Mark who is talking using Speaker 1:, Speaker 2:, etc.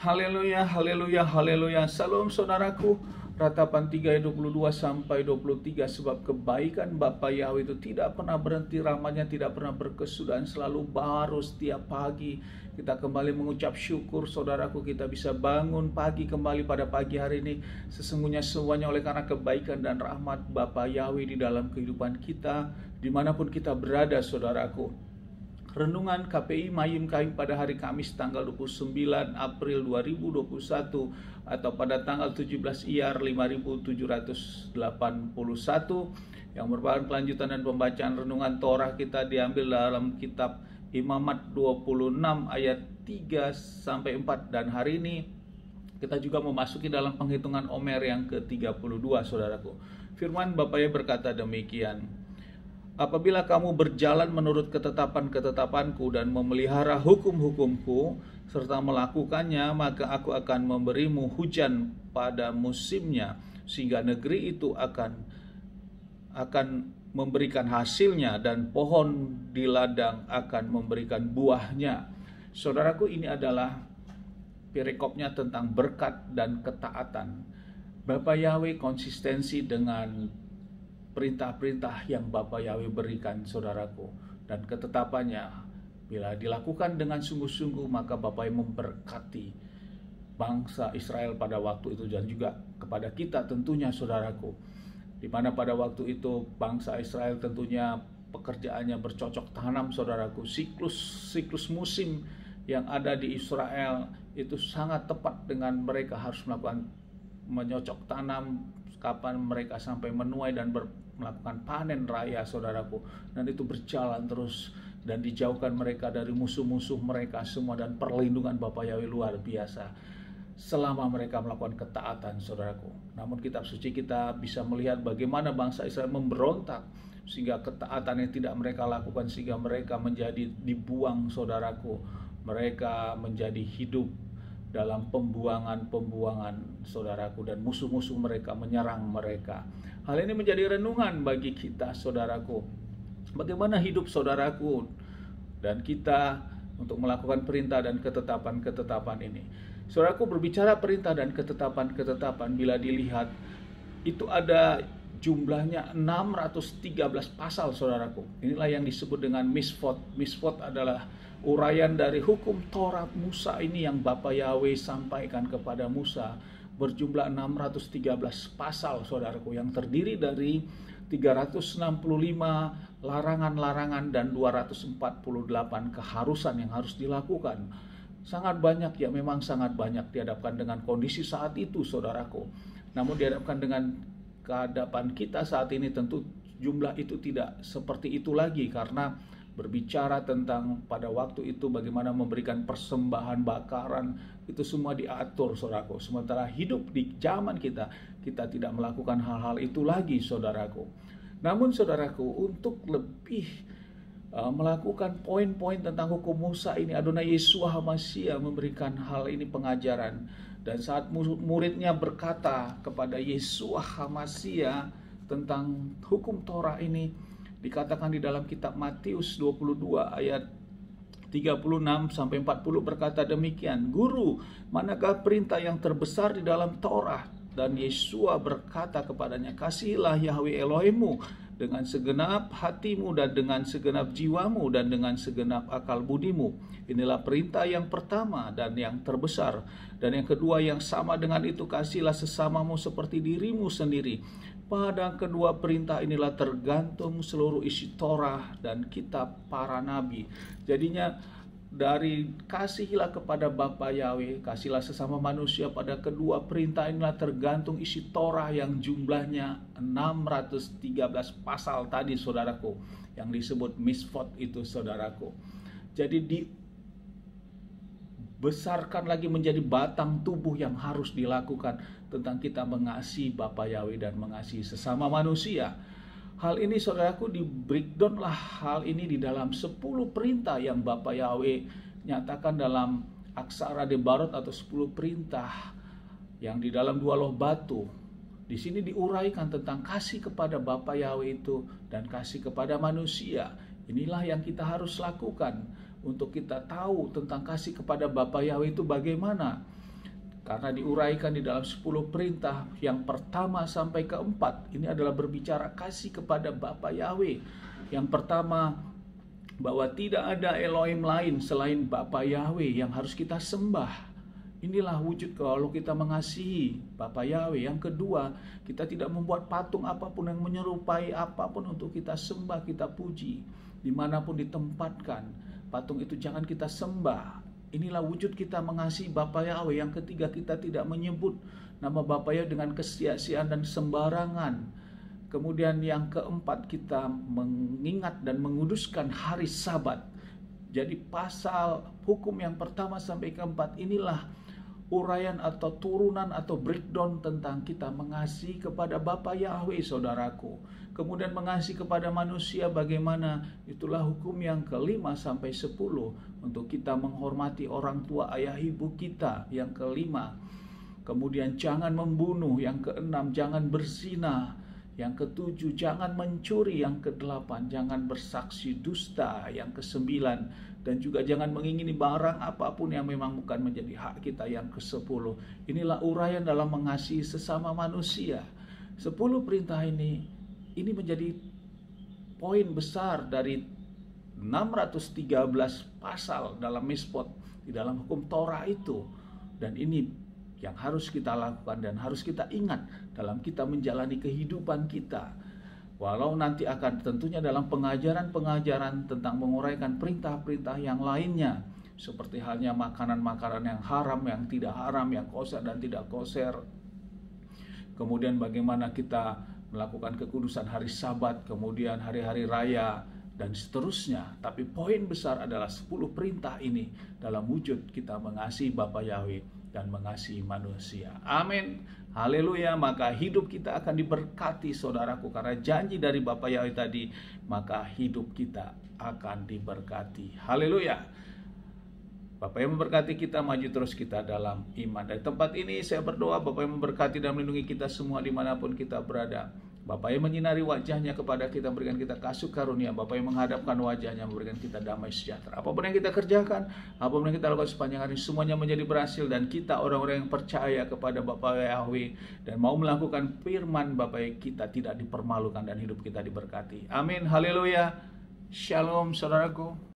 Speaker 1: Haleluya, haleluya, haleluya. Salam saudaraku. Ratapan 3 ayat 22 sampai 23. Sebab kebaikan Bapa Yahweh itu tidak pernah berhenti, rahmatnya tidak pernah berkesudahan, selalu baru setiap pagi. Kita kembali mengucap syukur saudaraku, kita bisa bangun pagi kembali pada pagi hari ini. Sesungguhnya semuanya oleh karena kebaikan dan rahmat Bapa Yahweh di dalam kehidupan kita, dimanapun kita berada saudaraku. Renungan KPI Mayim Kaim pada hari Kamis tanggal 29 April 2021 atau pada tanggal 17 Iyar 5781 yang merupakan kelanjutan dan pembacaan renungan Torah kita diambil dalam kitab Imamat 26 ayat 3 sampai 4, dan hari ini kita juga memasuki dalam penghitungan Omer yang ke-32 saudaraku. Firman Bapaknya berkata demikian: apabila kamu berjalan menurut ketetapan-ketetapanku dan memelihara hukum-hukumku serta melakukannya, maka aku akan memberimu hujan pada musimnya, sehingga negeri itu akan memberikan hasilnya dan pohon di ladang akan memberikan buahnya. Saudaraku, ini adalah perikopnya tentang berkat dan ketaatan. Bapa Yahweh konsistensi dengan perintah-perintah yang Bapa Yahweh berikan saudaraku, dan ketetapannya bila dilakukan dengan sungguh-sungguh maka Bapa yang memberkati bangsa Israel pada waktu itu dan juga kepada kita tentunya saudaraku, di mana pada waktu itu bangsa Israel tentunya pekerjaannya bercocok tanam saudaraku. Siklus musim yang ada di Israel itu sangat tepat dengan mereka harus menyocok tanam kapan mereka sampai menuai dan melakukan panen raya saudaraku, dan itu berjalan terus dan dijauhkan mereka dari musuh-musuh mereka semua, dan perlindungan Bapa Yahweh luar biasa selama mereka melakukan ketaatan saudaraku. Namun kitab suci kita bisa melihat bagaimana bangsa Israel memberontak sehingga ketaatan yang tidak mereka lakukan sehingga mereka menjadi dibuang saudaraku. Mereka menjadi hidup dalam pembuangan saudaraku, dan musuh-musuh mereka menyerang mereka. Hal ini menjadi renungan bagi kita saudaraku, bagaimana hidup saudaraku dan kita untuk melakukan perintah dan ketetapan-ketetapan ini. Saudaraku, berbicara perintah dan ketetapan-ketetapan, bila dilihat itu ada jumlahnya 613 pasal saudaraku. Inilah yang disebut dengan misfot. Misfot adalah uraian dari hukum Taurat Musa ini yang Bapa Yahweh sampaikan kepada Musa, berjumlah 613 pasal saudaraku, yang terdiri dari 365 larangan-larangan dan 248 keharusan yang harus dilakukan. Sangat banyak ya, memang sangat banyak dihadapkan dengan kondisi saat itu saudaraku. Namun dihadapkan dengan kehadapan kita saat ini tentu jumlah itu tidak seperti itu lagi, karena berbicara tentang pada waktu itu bagaimana memberikan persembahan bakaran, itu semua diatur saudaraku. Sementara hidup di zaman kita tidak melakukan hal-hal itu lagi saudaraku. Namun saudaraku, untuk lebih melakukan poin-poin tentang hukum Musa ini, Adonai Yeshua HaMashiach memberikan hal ini pengajaran. Dan saat muridnya berkata kepada Yeshua HaMashiach tentang hukum Torah ini, dikatakan di dalam kitab Matius 22 ayat 36 sampai 40 berkata demikian, "Guru, manakah perintah yang terbesar di dalam Torah?" Dan Yeshua berkata kepadanya, "Kasihilah Yahweh Elohimmu dengan segenap hatimu dan dengan segenap jiwamu dan dengan segenap akal budimu. Inilah perintah yang pertama dan yang terbesar. Dan yang kedua yang sama dengan itu, kasihilah sesamamu seperti dirimu sendiri. Pada kedua perintah inilah tergantung seluruh isi Torah dan kitab para nabi." Jadinya dari kasihilah kepada Bapa Yahweh, kasihilah sesama manusia, pada kedua perintah inilah tergantung isi Torah yang jumlahnya 613 pasal tadi saudaraku, yang disebut misfot itu saudaraku. Jadi dibesarkan lagi menjadi batang tubuh yang harus dilakukan tentang kita mengasihi Bapa Yahweh dan mengasihi sesama manusia. Hal ini saudaraku, di breakdown lah hal ini di dalam 10 perintah yang Bapa Yahweh nyatakan dalam aksara Debarot atau 10 perintah yang di dalam 2 loh batu. Di sini diuraikan tentang kasih kepada Bapa Yahweh itu dan kasih kepada manusia. Inilah yang kita harus lakukan untuk kita tahu tentang kasih kepada Bapa Yahweh itu bagaimana. Karena diuraikan di dalam 10 perintah yang pertama sampai keempat. Ini adalah berbicara kasih kepada Bapa Yahweh. Yang pertama, bahwa tidak ada Elohim lain selain Bapa Yahweh yang harus kita sembah. Inilah wujud kalau kita mengasihi Bapa Yahweh. Yang kedua, kita tidak membuat patung apapun yang menyerupai apapun untuk kita sembah, kita puji. Dimanapun ditempatkan, patung itu jangan kita sembah. Inilah wujud kita mengasihi Bapa Yahweh. Yang ketiga, kita tidak menyebut nama Bapa Yahweh dengan kesia-siaan dan sembarangan. Kemudian yang keempat, kita mengingat dan menguduskan hari Sabat. Jadi pasal hukum yang pertama sampai keempat inilah uraian atau turunan atau breakdown tentang kita mengasihi kepada Bapa Yahweh, saudaraku. Kemudian mengasihi kepada manusia bagaimana, itulah hukum yang kelima sampai 10. Untuk kita menghormati orang tua ayah ibu kita, yang kelima. Kemudian jangan membunuh, yang keenam jangan berzina, yang ketujuh jangan mencuri, yang kedelapan jangan bersaksi dusta, yang kesembilan dan juga jangan mengingini barang apapun yang memang bukan menjadi hak kita, yang ke-10. Inilah uraian dalam mengasihi sesama manusia. 10 perintah ini menjadi poin besar dari 613 pasal dalam Mishpat, di dalam hukum Torah itu. Dan ini yang harus kita lakukan dan harus kita ingat dalam kita menjalani kehidupan kita. Walau nanti akan tentunya dalam pengajaran-pengajaran tentang menguraikan perintah-perintah yang lainnya, seperti halnya makanan-makanan yang haram, yang tidak haram, yang koser dan tidak koser. Kemudian bagaimana kita melakukan kekudusan hari Sabat, kemudian hari-hari raya, dan seterusnya. Tapi poin besar adalah 10 perintah ini dalam wujud kita mengasihi Bapa Yahweh dan mengasihi manusia. Amin. Haleluya. Maka hidup kita akan diberkati, saudaraku, karena janji dari Bapa Yahweh tadi, maka hidup kita akan diberkati. Haleluya. Bapa yang memberkati kita, maju terus kita dalam iman. Dari tempat ini saya berdoa Bapa yang memberkati dan melindungi kita semua dimanapun kita berada. Bapa yang menyinari wajahnya kepada kita, memberikan kita kasih karunia. Bapa yang menghadapkan wajahnya, memberikan kita damai sejahtera. Apapun yang kita kerjakan, apapun yang kita lakukan sepanjang hari, semuanya menjadi berhasil. Dan kita orang-orang yang percaya kepada Bapa Yahweh dan mau melakukan firman Bapa, kita tidak dipermalukan dan hidup kita diberkati. Amin. Haleluya. Shalom, saudaraku.